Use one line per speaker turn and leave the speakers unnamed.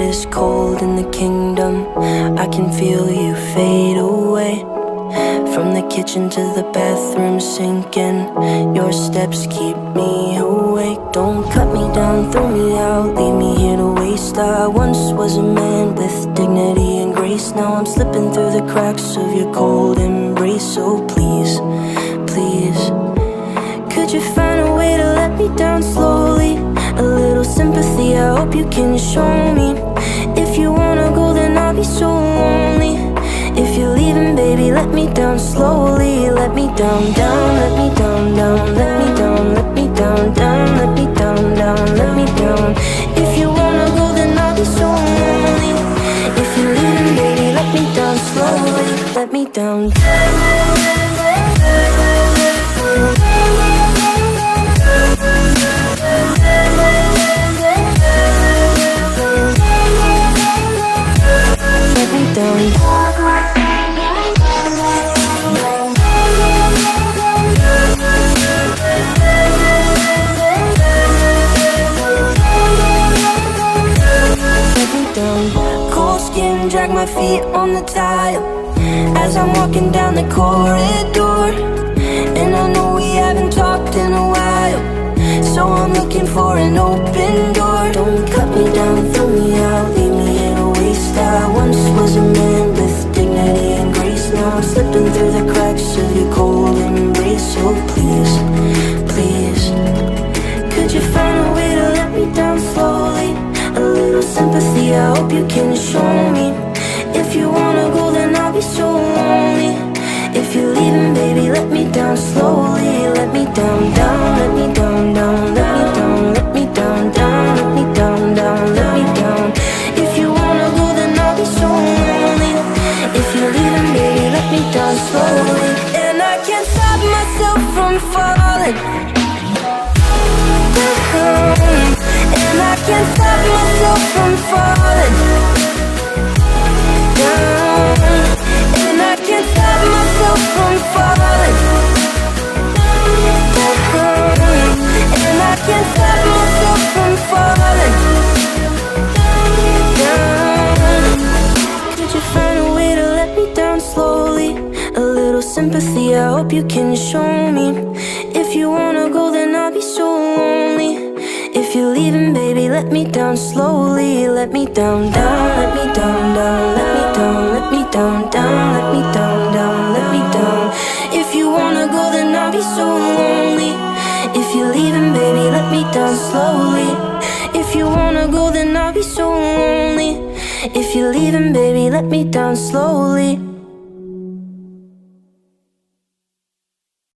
is cold in the kingdom. I can feel you fade away. From the kitchen to the bathroom sinking, your steps keep me awake. Don't cut me down, throw me out, leave me here to waste. I once was a man with dignity and grace. Now I'm slipping through the cracks of your cold embrace. So please, please, could you find a way to let me down slowly? A little sympathy, I hope you can show me. If you wanna go, then I'll be so lonely. If you're leaving, baby, let me down slowly. Let me down, down, let me down, down, let me down, let me down, down, let me down, down, let me down. If you wanna go, then I'll be so lonely. If you're leaving, baby, let me down slowly. Let me down. Let me down. Cold skin, drag my feet on the tile as I'm walking down the corridor. And I know we haven't talked in a while, so I'm looking for an open door. Don't cut me down, throw me out, leave me in a waste. I once was a man with dignity and grace. Now I'm slipping through the cracks of your cold embrace. So please, please, could you find a way to let me down slowly? A little sympathy, I hope you can show me. If you wanna go, then I'll be so lonely. If you're leaving, baby, let me down slowly. Let me down, down, let me down, down, let me down, let me down, down, let me down, down, let me down. If you wanna go, then I'll be so lonely. If you're leaving, baby, let me down slowly. And I can't stop myself from falling down. And I can't stop myself from falling down. And I can't stop myself from falling down. And I can't stop myself from falling down. Could you find a way to let me down slowly? A little sympathy, I hope you can show me. If you wanna go, then I'll be so lonely. If you're leaving, baby, let me down slowly. Let me down, down, let me down, down, let me down, let me down, down, let me down, down, let me down. If you wanna go, then I'll be so lonely. If you're leaving, baby, let me down slowly. If you wanna go, then I'll be so lonely. If you're leaving, baby, let me down slowly.